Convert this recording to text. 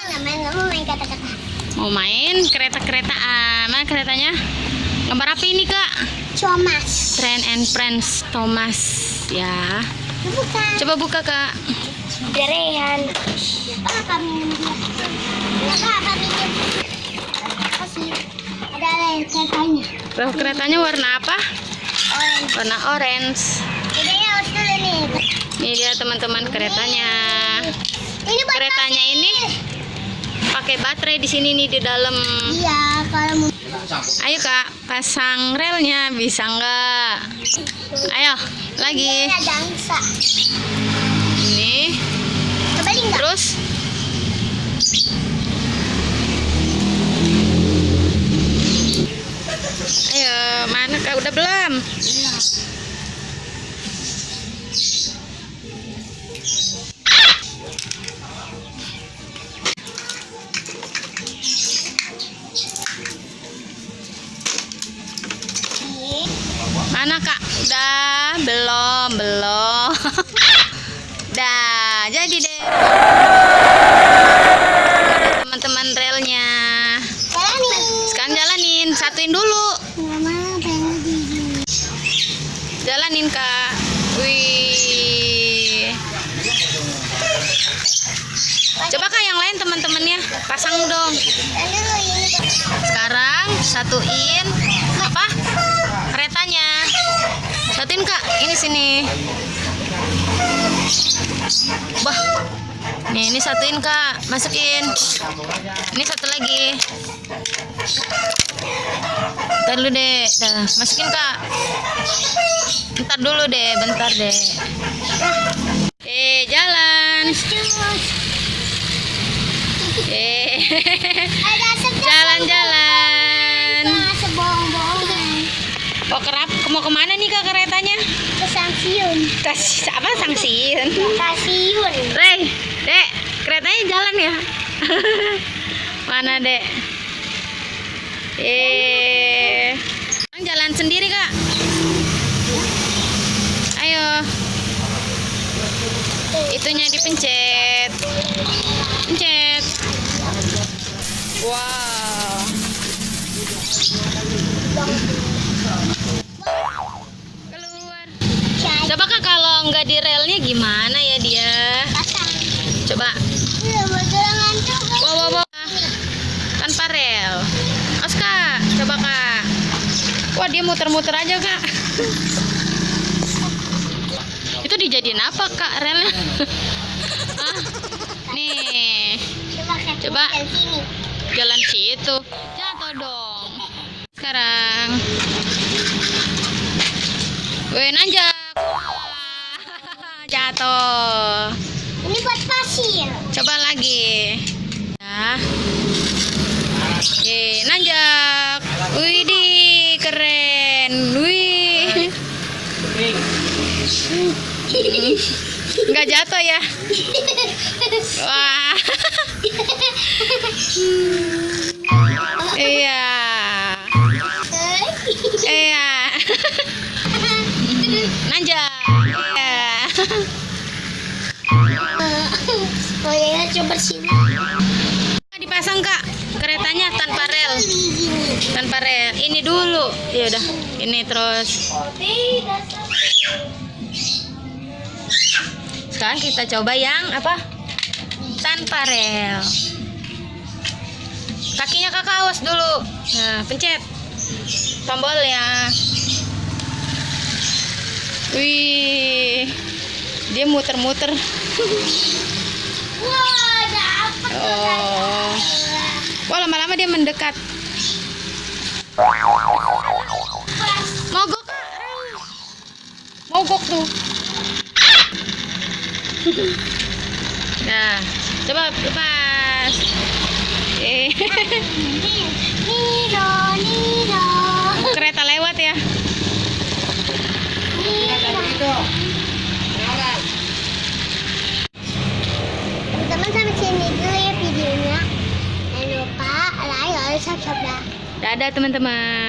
Nggak mau main kata-kata. Mau main kereta-keretaan. Mana keretanya? Gambar apa ini, Kak? Thomas. Train and Friends Thomas. Ya. Buka. Coba buka, Kak. Derehan. Apa kami? Apa minum? Kasih. Ada keretanya. Tuh, keretanya warna apa? Orange. Warna orange. Jadi harus dulu nih. Ini dia teman-teman keretanya. Ini buat Keretanya kasih. ini pakai baterai di sini nih di dalam. Iya, kalau mau. Ayo, Kak, pasang relnya, bisa nggak? Ayo, lagi. Ini ada angsa. Ini. Kembali nggak? Terus. Ayo, mana, Kak? Udah belum? Mana, Kak? Udah belum? Belum. Dah, jadi deh. Ada teman-teman relnya. Jalanin. Sekarang jalanin, satuin dulu. Nggak mau pengen gigi. Jalanin, Kak. Wih. Coba, Kak, yang lain teman-temannya pasang dong. Dan dulu ini. Sekarang satuin apa? Keretanya. Satuin, Kak. Ini sini. Bah. Nih, ini satuin, Kak. Masukin. Ini satu lagi. Bentar dulu, Dek. Dah, masukin, Kak. Bentar dulu, Dek. Bentar, Dek. Jalan. Ada asap. Jalan-jalan. Asap bohong-bohongan. Mau kemana nih, Kak, keretanya? Ke Sanksiun. Kasih apa, Sanksiun? Kasiun. Rey, Dek, keretanya jalan ya? Mana, Dek? Jalan sendiri, Kak. Ayo. Itunya dipencet. Pencet. Wow. Keluar. Coba, Kak, kalau nggak di relnya gimana ya dia? Pasang. Coba. Iya, betul ngantuk. Wow. Tanpa rel. Awas, Kak. Coba, Kak. Wah, dia muter-muter aja, Kak. Itu dijadiin apa, Kak, relnya? Hah? Nih. Coba. Jalan sini. Jalan situ. Jatuh dong. Sekarang. Wih, nanjak. Wah, jatuh. Ini buat pasir. Coba lagi. Ya. Nanjak. Wih, keren. Wih. Nggak jatuh ya? Wah. Iya. Iya. Nanjak. Iya. Oh ya, coba sini. Dipasang, Kak, keretanya tanpa rel. Tanpa rel. Ini dulu. Ya udah. Ini terus. Sekarang kita coba yang apa? Tanpa rel. Kakinya Kakak awas dulu. Nah, pencet tombolnya. Wih, dia muter-muter. Wah, dapet. Oh, wah, lama-lama dia mendekat. Mogok, Kak. Mogok tuh. Nah, coba lepas. Nido. Kereta lewat ya. Teman-teman, sampai sini dulu ya videonya. Jangan lupa like, subscribe. Dadah, teman-teman.